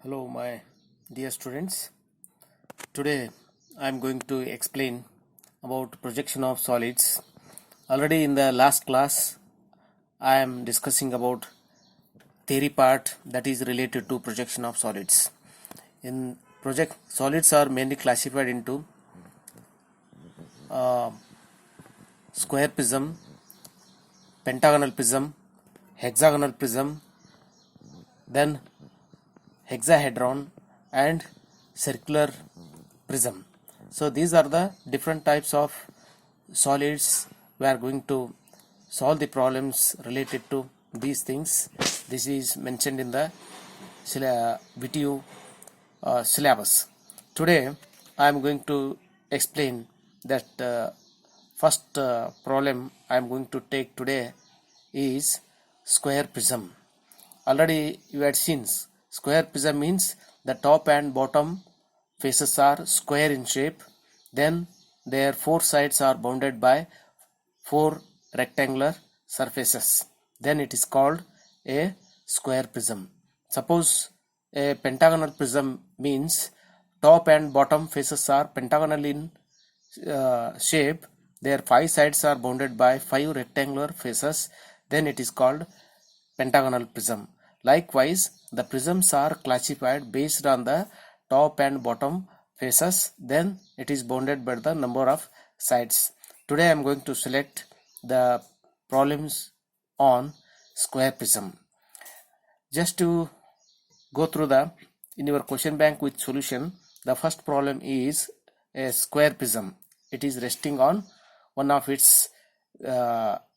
Hello, my dear students. Today I am going to explain about projection of solids. Already in the last class, I am discussing about theory part that is related to projection of solids. In project, solids are mainly classified into square prism, pentagonal prism, hexagonal prism, then hexahedron and circular prism. So these are the different types of solids. We are going to solve the problems related to these things. This is mentioned in the VTU syllabus. Today I am going to explain that first problem I am going to take today is square prism. Already you had seen square prism means the top and bottom faces are square in shape, then their four sides are bounded by four rectangular surfaces. Then it is called a square prism. Suppose a pentagonal prism means top and bottom faces are pentagonal in shape, their five sides are bounded by five rectangular faces, then it is called pentagonal prism. Likewise, the prisms are classified based on the top and bottom faces, then it is bounded by the number of sides. Today I am going to select the problems on square prism. Just to go through in your question bank with solution, the first problem is a square prism. It is resting on one of its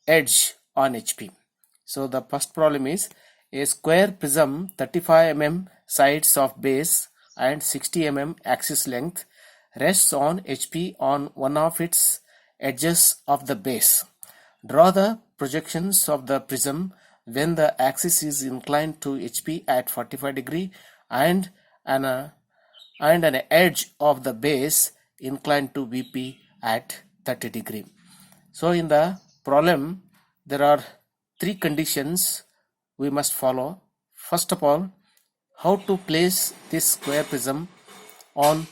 edge on HP. So the first problem is a square prism 35 mm sides of base and 60 mm axis length rests on HP on one of its edges of the base. Draw the projections of the prism when the axis is inclined to HP at 45 degree and an edge of the base inclined to VP at 30 degree. So in the problem there are three conditions we must follow. First of all, how to place this square prism on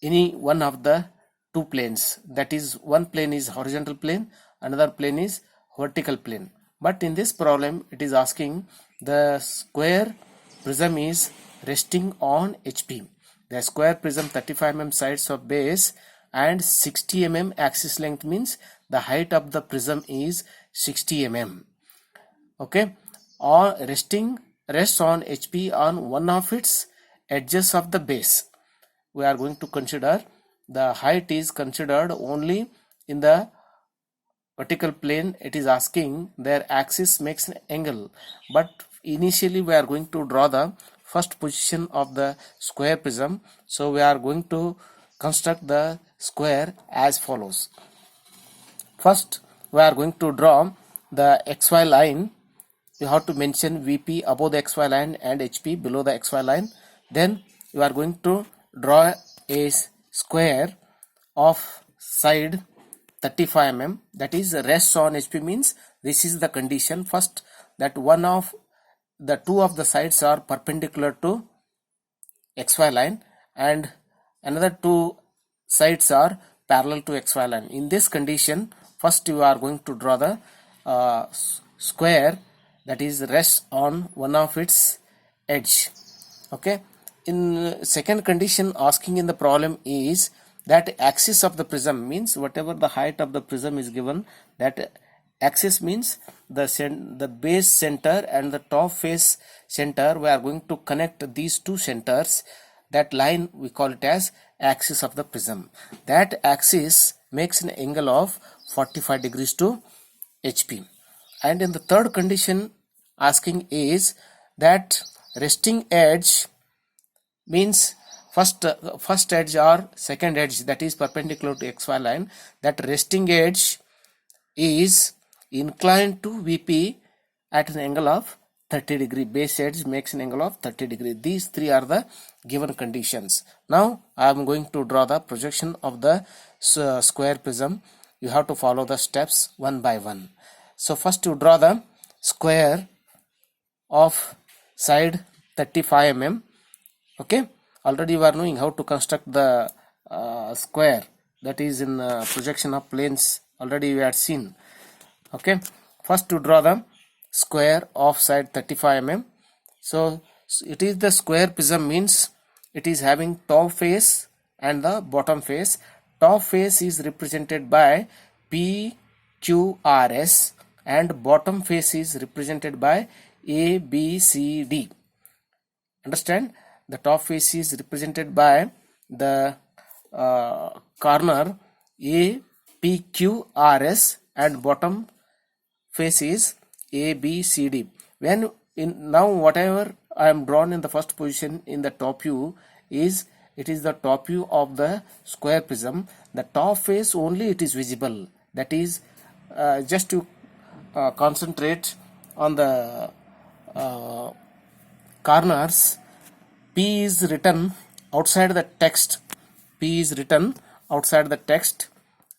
any one of the two planes. That is, one plane is horizontal plane, another plane is vertical plane. But in this problem it is asking the square prism is resting on HP. The square prism 35 mm sides of base and 60 mm axis length means the height of the prism is 60 mm. Okay, or rests on HP on one of its edges of the base. We are going to consider the height is considered only in the vertical plane. It is asking their axis makes an angle, but initially we are going to draw the first position of the square prism. So we are going to construct the square as follows. First we are going to draw the XY line. You have to mention VP above the XY line and HP below the XY line. Then you are going to draw a square of side 35 mm, that is rests on HP means this is the condition first, that one of the two of the sides are perpendicular to XY line and another two sides are parallel to XY line. In this condition, first you are going to draw the square that is rests on one of its edge. Okay, in second condition asking in the problem is that axis of the prism means whatever the height of the prism is given, that axis means the base center and the top face center. We are going to connect these two centers. That line we call it as axis of the prism. That axis makes an angle of 45 degrees to HP. And in the third condition asking is that resting edge means first edge or second edge that is perpendicular to XY line, that resting edge is inclined to VP at an angle of 30 degree. Base edge makes an angle of 30 degree. These three are the given conditions. Now I am going to draw the projection of the square prism. You have to follow the steps one by one. So first you draw the square of side 35 mm. Okay, already you are knowing how to construct the square, that is in projection of planes. Already we had seen. Okay, first to draw the square of side 35 mm. So it is the square prism, means it is having top face and the bottom face. Top face is represented by PQRS and bottom face is represented by ABCD. Understand? The top face is represented by the corner APQRS and bottom face is ABCD. When in now whatever I am drawn in the first position in the top view is, it is the top view of the square prism. The top face only it is visible. That is just to concentrate on the corners. P is written outside the text. P is written outside the text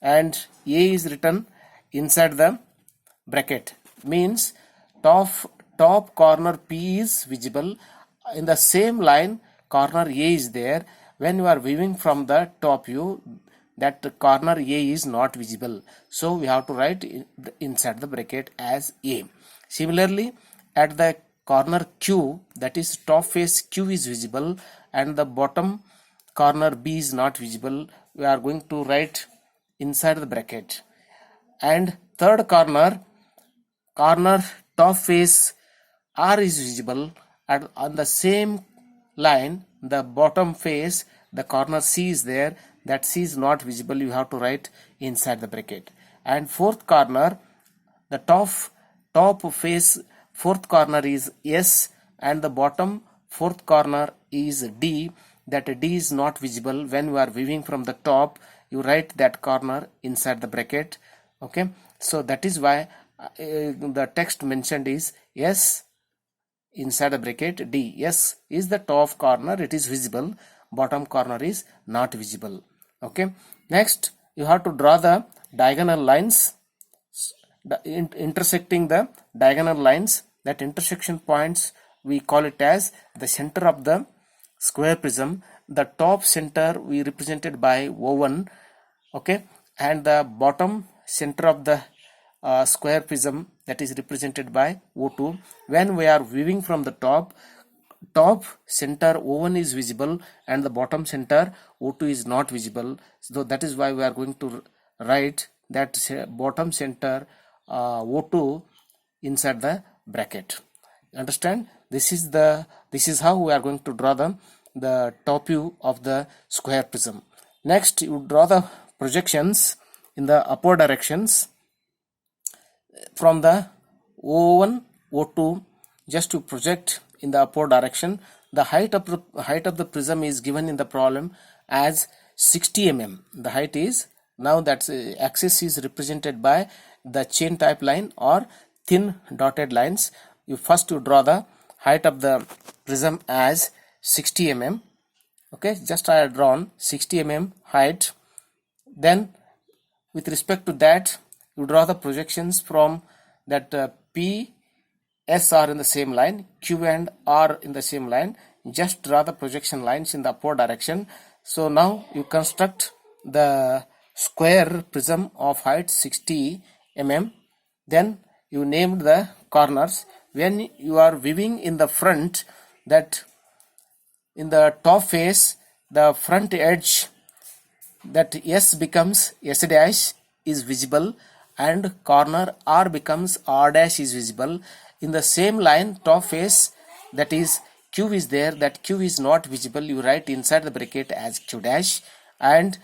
and A is written inside the bracket. Means top corner P is visible. In the same line corner A is there. When you are viewing from the top view, that corner A is not visible. So we have to write inside the bracket as A. Similarly, at the corner Q, that is top face Q is visible and the bottom corner B is not visible. We are going to write inside the bracket. And third corner top face R is visible, and on the same line the bottom face the corner C is there, that C is not visible. You have to write inside the bracket. And fourth corner, the top face fourth corner is S and the bottom fourth corner is D. That D is not visible. When you are viewing from the top, you write that corner inside the bracket. Okay, so that is why the text mentioned is S inside the bracket D. S is the top corner, it is visible. Bottom corner is not visible. Okay, next you have to draw the diagonal lines intersecting the diagonal lines. That intersection points we call it as the center of the square prism. The top center we represented by O1. Okay, and the bottom center of the square prism, that is represented by O2. When we are viewing from the top center O1 is visible and the bottom center O2 is not visible. So that is why we are going to write that bottom center O2 inside the bracket. Understand? This is how we are going to draw the top view of the square prism. Next, you draw the projections in the upward directions from the O1 O2. Just to project in the upward direction, the height of the prism is given in the problem as 60 mm. The height is, now that axis is represented by the chain type line or thin dotted lines. You draw the height of the prism as 60 mm. Okay, just I have drawn 60 mm height. Then with respect to that, you draw the projections from that P, S are in the same line, Q and R in the same line. Just draw the projection lines in the upward direction. So now you construct the square prism of height 60 mm. Then you named the corners. When you are viewing in the front, that in the top face, the front edge, that S becomes S dash is visible and corner R becomes R dash is visible. In the same line top face, that is Q is there, that Q is not visible. You write inside the bracket as Q dash. And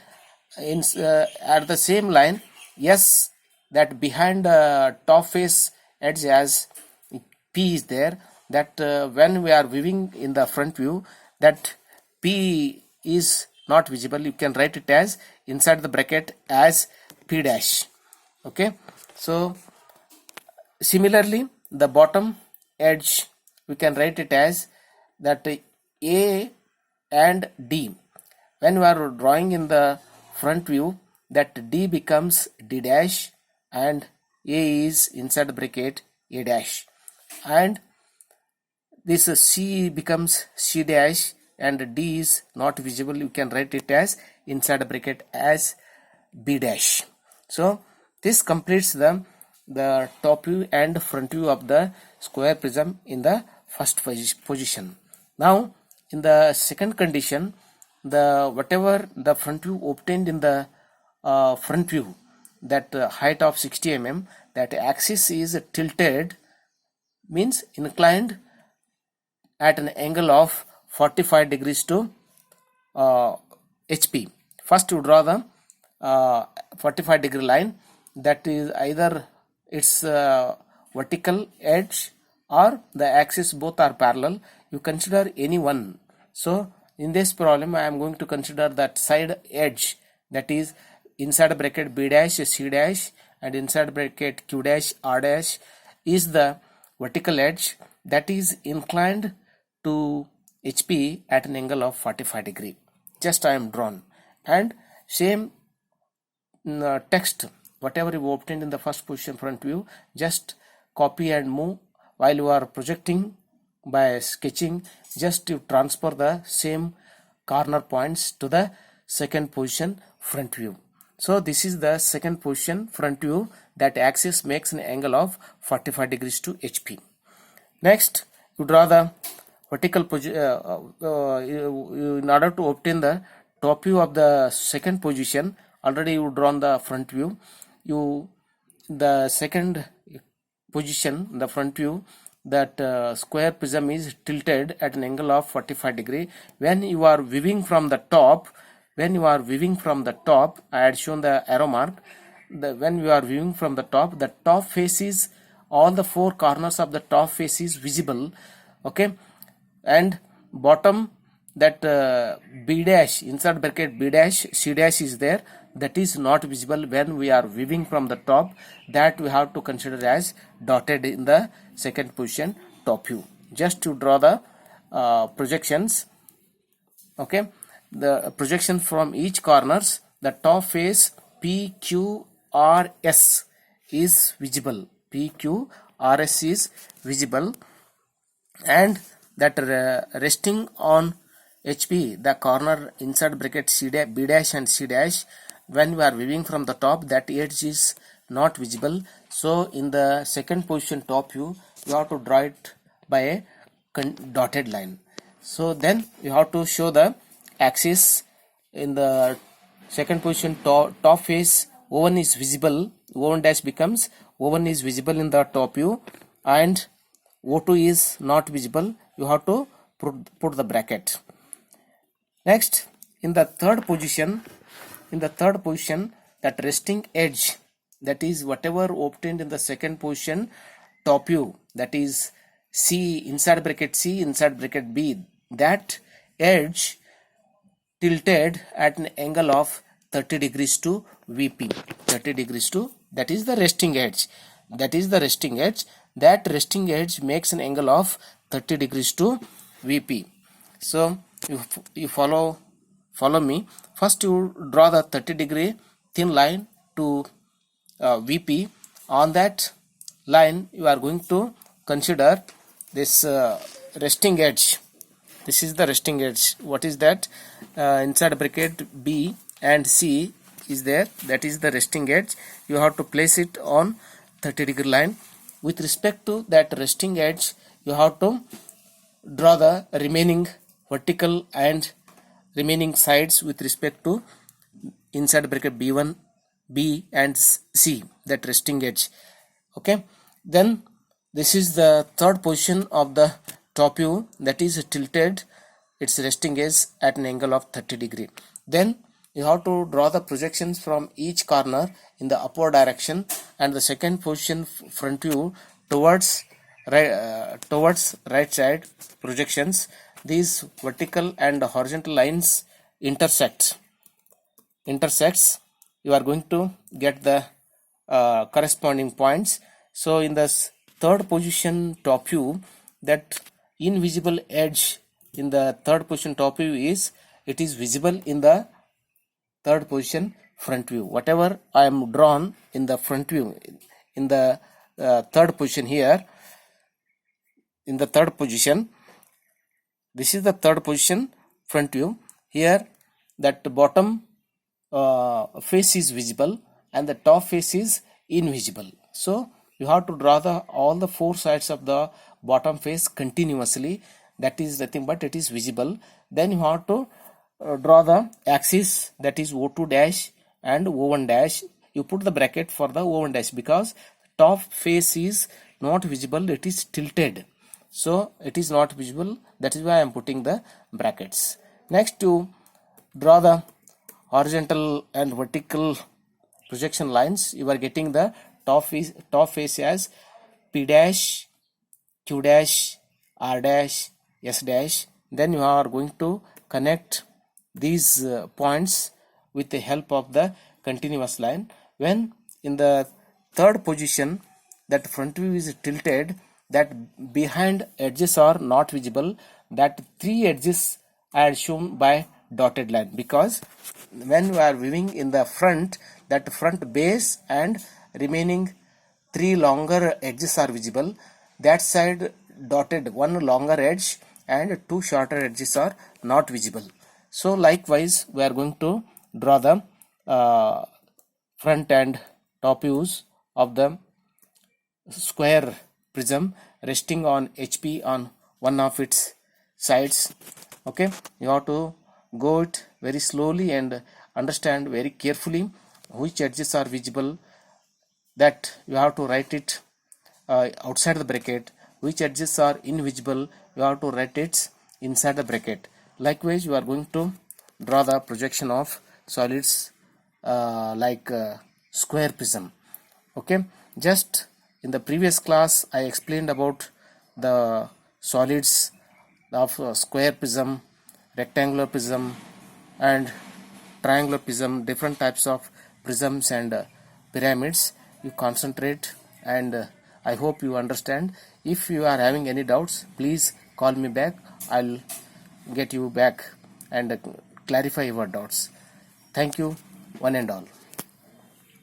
at the same line S, that behind the top face edge as P is there, that when we are viewing in the front view, that P is not visible. You can write it as inside the bracket as P dash. Okay, so similarly the bottom edge we can write it as that A and D. When we are drawing in the front view, that D becomes D dash and A is inside the bracket A dash. And this C becomes C dash and D is not visible. You can write it as inside bracket as B dash. So this completes the top view and front view of the square prism in the first position. Now in the second condition, the whatever the front view obtained in the front view, that height of 60 mm, that axis is tilted, means inclined at an angle of 45 degrees to HP. First you draw the 45 degree line, that is either its vertical edge or the axis, both are parallel. You consider any one. So in this problem I am going to consider that side edge, that is inside bracket B dash C dash and inside bracket Q dash R dash is the vertical edge that is inclined to HP at an angle of 45 degree. Just I am drawn, and same text whatever you obtained in the first position front view, just copy and move. While you are projecting by sketching, just you transfer the same corner points to the second position front view. So this is the second position front view, that axis makes an angle of 45 degrees to HP. Next you draw the vertical position in order to obtain the top view of the second position. Already you drawn the front view. The second position, the front view, that square prism is tilted at an angle of 45 degree. When you are viewing from the top, I had shown the arrow mark. When you are viewing from the top face is, all the four corners of the top face is visible, okay, and bottom, that B dash, inside bracket B dash C dash is there, that is not visible when we are viewing from the top. That we have to consider as dotted in the second position top view. Just to draw the projections, okay, the projection from each corners. The top face PQRS is visible, PQRS is visible, and that resting on HP, the corner inside bracket C dash, B dash and C dash, when we are viewing from the top, that edge is not visible. So in the second position top view, you have to draw it by a dotted line. So then you have to show the axis. In the second position top face, O1 is visible, O1 dash becomes O1 is visible in the top view, and O2 is not visible. You have to put the bracket. Next, in the third position, that resting edge, that is whatever obtained in the second position top view, that is C, inside bracket C, inside bracket B, that edge tilted at an angle of 30 degrees to VP, 30 degrees to, that is the resting edge, that resting edge makes an angle of 30 degrees to VP. So you follow me. First you draw the 30 degree thin line to VP. On that line you are going to consider this resting edge. This is the resting edge. What is that? Inside bracket B and C is there, that is the resting edge. You have to place it on 30 degree line. With respect to that resting edge, you have to draw the remaining vertical and remaining sides with respect to inside bracket B1, B and C, that resting edge. Okay, then this is the third position of the top view, that is tilted its resting edge at an angle of 30 degree. Then you have to draw the projections from each corner in the upward direction, and the second position front view towards right side projections. These vertical and horizontal lines intersects. You are going to get the corresponding points. So in the third position top view, that invisible edge in the third position top view is, it is visible in the third position front view. Whatever I am drawn in the front view, in the third position here, in the third position, This is the third position, front view. Here that bottom face is visible and the top face is invisible. So you have to draw all the four sides of the bottom face continuously. That is nothing but it is visible. Then you have to draw the axis, that is O2 dash and O1 dash. You put the bracket for the O1 dash because top face is not visible, it is tilted. So it is not visible, that is why I am putting the brackets. Next, to draw the horizontal and vertical projection lines, you are getting the top face as P dash, Q dash, R dash, S dash. Then you are going to connect these points with the help of the continuous line. When in the third position that front view is tilted, that behind edges are not visible, that three edges are shown by dotted line, because when we are viewing in the front, that front base and remaining three longer edges are visible. That side dotted one longer edge and two shorter edges are not visible. So likewise we are going to draw the front and top views of the square prism resting on HP on one of its sides. Okay, you have to go it very slowly and understand very carefully which edges are visible, that you have to write it outside the bracket. Which edges are invisible, you have to write it inside the bracket. Likewise you are going to draw the projection of solids like square prism. Okay, just in the previous class I explained about the solids of square prism, rectangular prism and triangular prism, different types of prisms and pyramids. You concentrate and I hope you understand. If you are having any doubts, please call me back. I'll get you back and clarify your doubts. Thank you, one and all.